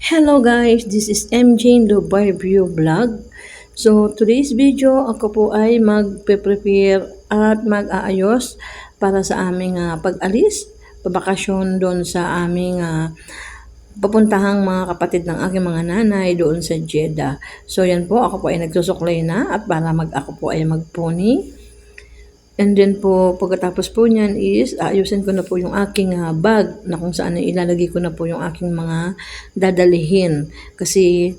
Hello guys, this is MJ Dubai View Vlog. So today's video, ako po ay magpe-prepare at mag-aayos para sa aming pag-alis, pabakasyon doon sa aming papuntahang mga kapatid ng aking mga nanay doon sa Jeddah. So yan po, ako po ay nagsusuklay na at para ako po ay magpuni. And then po, pagkatapos po niyan is, ayusin ko na po yung aking bag na kung saan ilalagay ko na po yung aking mga dadalihin. Kasi,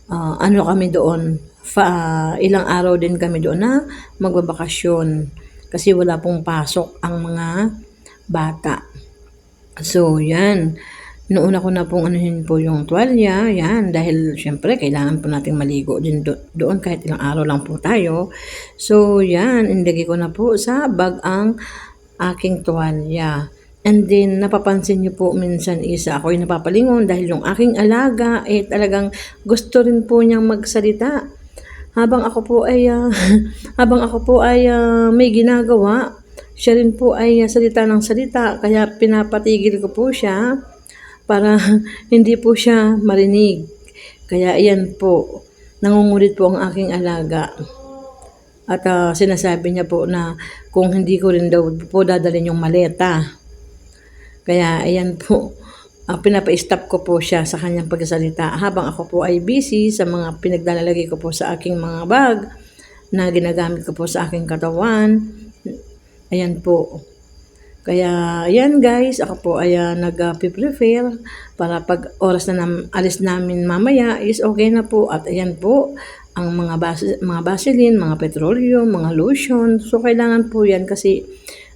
ano kami doon, ilang araw din kami doon na magbabakasyon. Kasi wala pong pasok ang mga bata. So, yan. Inuuna ko na pong anuhin po yung tuwalya, yan, dahil syempre kailangan po nating maligo din doon kahit ilang araw lang po tayo. So, yan, indagay ko na po sa bag ang aking tuwalya. And then, napapansin niyo po minsan isa ako'y napapalingon dahil yung aking alaga, talagang gusto rin po niyang magsalita. Habang ako po ay, may ginagawa, siya rin po ay salita ng salita, kaya pinapatigil ko po siya para hindi po siya marinig. Kaya iyan po, nangungulit po ang aking alaga. At sinasabi niya po na kung hindi ko rin daw po dadalhin yung maleta. Kaya ayan po, pinapa-stop ko po siya sa kanyang pagsasalita habang ako po ay busy sa mga pinagdalalagay ko po sa aking mga bag na ginagamit ko po sa aking katawan. Ayan po. Kaya yan guys, ako po ay nag-prepare para pag oras na alis namin mamaya is okay na po. At ayan po, ang mga Vaseline, mga petroleum, mga lotion. So kailangan po yan kasi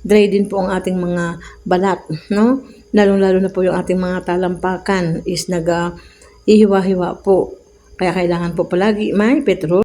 dry din po ang ating mga balat, no? Lalo-lalo na po yung ating mga talampakan is nag-ihiwa-hiwa po. Kaya kailangan po palagi may petrol.